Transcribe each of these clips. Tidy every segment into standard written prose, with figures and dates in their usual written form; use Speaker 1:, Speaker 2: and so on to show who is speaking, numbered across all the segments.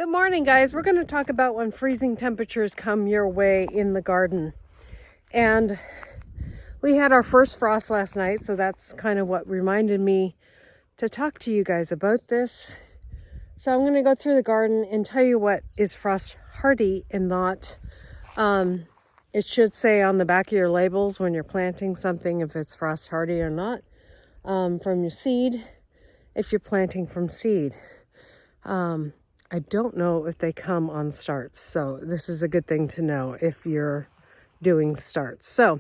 Speaker 1: Good morning, guys. We're going to talk about when freezing temperatures come your way in the garden. And we had our first frost last night, so that's kind of what reminded me to talk to you guys about this. So I'm going to go through the garden and tell you what is frost hardy and not. It should say on the back of your labels when you're planting something if it's frost hardy or not. From your seed, if you're planting from seed. I don't know if they come on starts, so this is a good thing to know if you're doing starts. So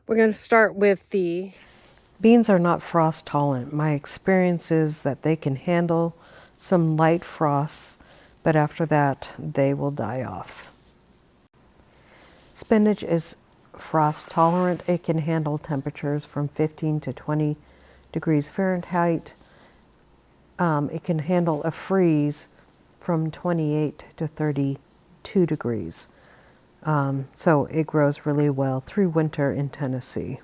Speaker 1: we're going to start with the beans are not frost tolerant. My experience is that they can handle some light frosts, but after that they will die off. Spinach is frost tolerant. It can handle temperatures from 15 to 20 degrees Fahrenheit. It can handle a freeze from 28 to 32 degrees. So it grows really well through winter in Tennessee.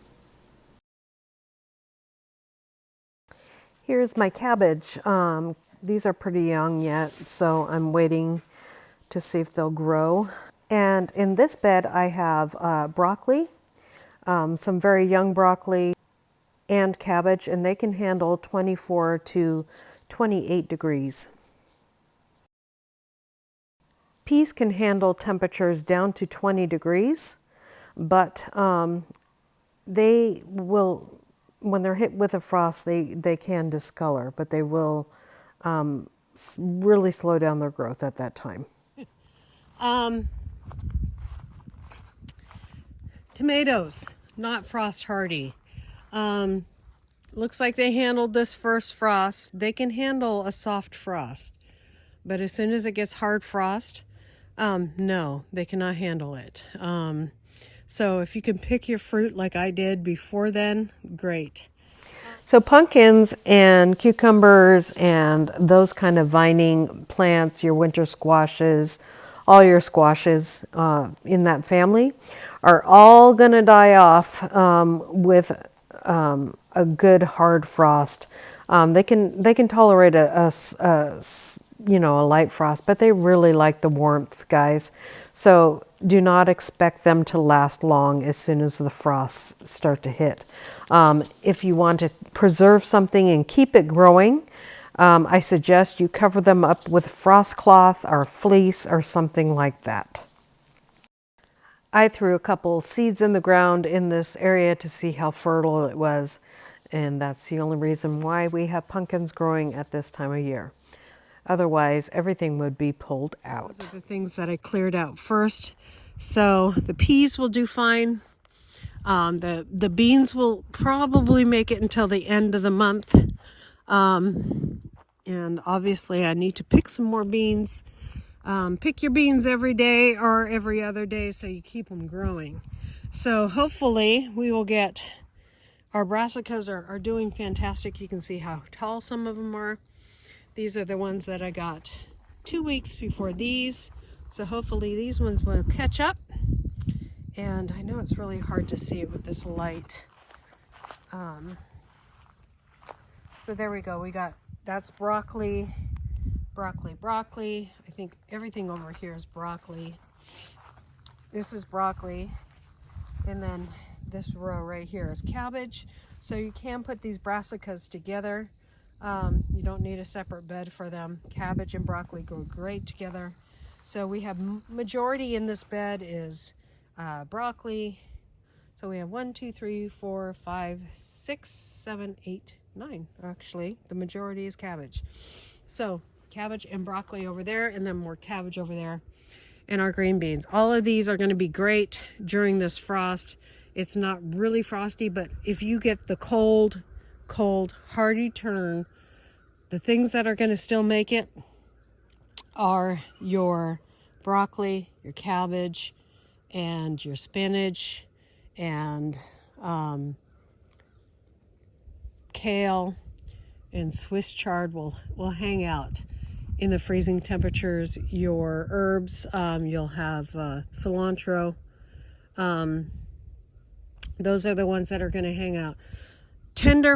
Speaker 1: Here's my cabbage. These are pretty young yet, so I'm waiting to see if they'll grow. And in this bed I have broccoli, some very young broccoli, and cabbage, and they can handle 24 to 28 degrees. Peas can handle temperatures down to 20 degrees, but they will, when they're hit with a frost, they can discolor, but they will really slow down their growth at that time. Tomatoes, not frost hardy. Looks like they handled this first frost. They can handle a soft frost, but as soon as it gets hard frost, no, they cannot handle it. So if you can pick your fruit like I did before then, great. So pumpkins and cucumbers and those kind of vining plants, your winter squashes, all your squashes in that family are all going to die off with a good hard frost. They can tolerate a light frost, but they really like the warmth, guys. So do not expect them to last long as soon as the frosts start to hit. If you want to preserve something and keep it growing, I suggest you cover them up with frost cloth or fleece or something like that. I threw a couple seeds in the ground in this area to see how fertile it was, and that's the only reason why we have pumpkins growing at this time of year. Otherwise, everything would be pulled out. Those are the things that I cleared out first. So the peas will do fine. The beans will probably make it until the end of the month. And obviously I need to pick some more beans. Pick your beans every day or every other day so you keep them growing. So hopefully we will get, our brassicas are doing fantastic. You can see how tall some of them are. These are the ones that I got 2 weeks before these. So hopefully these ones will catch up. And I know it's really hard to see it with this light. So there we go. That's broccoli, broccoli. I think everything over here is broccoli. This is broccoli. And then this row right here is cabbage. So you can put these brassicas together. You don't need a separate bed for them. Cabbage and broccoli go great together. So we have majority in this bed is broccoli. So we have 1, 2, 3, 4, 5, 6, 7, 8, 9. Actually, the majority is cabbage. So cabbage and broccoli over there, and then more cabbage over there, and our green beans. All of these are going to be great during this frost. It's not really frosty, but if you get the cold, hardy turn, the things that are going to still make it are your broccoli, your cabbage, and your spinach, and kale and Swiss chard will hang out in the freezing temperatures. Your herbs, you'll have cilantro. Those are the ones that are going to hang out.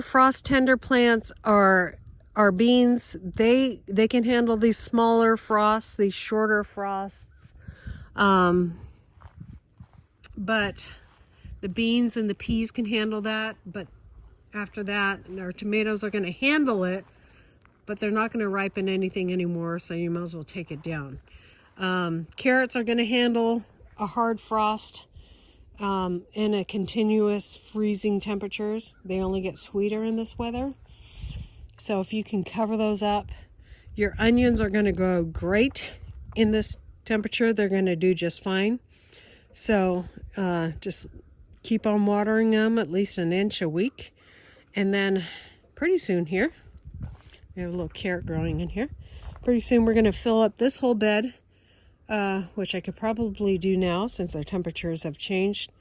Speaker 1: Frost tender plants are our beans, they can handle these smaller frosts, these shorter frosts. But the beans and the peas can handle that. But after that, our tomatoes are going to handle it, but they're not going to ripen anything anymore, so you might as well take it down. Carrots are going to handle a hard frost in a continuous freezing temperatures. They only get sweeter in this weather. So if you can cover those up, your onions are going to grow great in this temperature. They're going to do just fine. So just keep on watering them at least an inch a week. And then pretty soon here, we have a little carrot growing in here. Pretty soon we're going to fill up this whole bed, which I could probably do now since our temperatures have changed,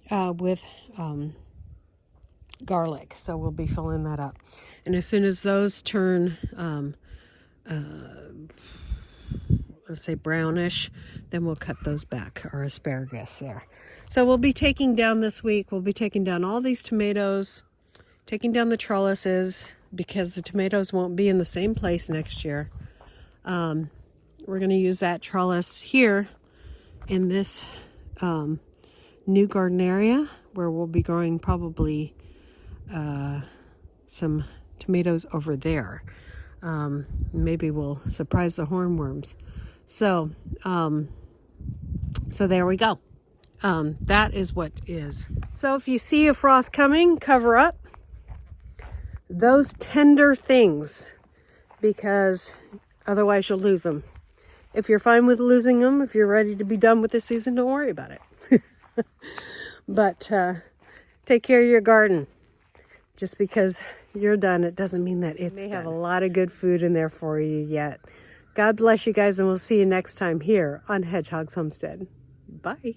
Speaker 1: with garlic. So we'll be filling that up. And as soon as those turn, let's say brownish, then we'll cut those back, our asparagus there. So we'll be taking down this week, we'll be taking down all these tomatoes, taking down the trellises, because the tomatoes won't be in the same place next year. We're going to use that trellis here in this new garden area where we'll be growing probably some tomatoes over there. Maybe we'll surprise the hornworms. So there we go. That is what is. So if you see a frost coming, cover up those tender things, because otherwise you'll lose them. If you're fine with losing them, if you're ready to be done with the season, don't worry about it. But take care of your garden. Just because you're done, it doesn't mean that it's done. You may have a lot of good food in there for you yet. God bless you guys, and we'll see you next time here on Hedgehog's Homestead. Bye.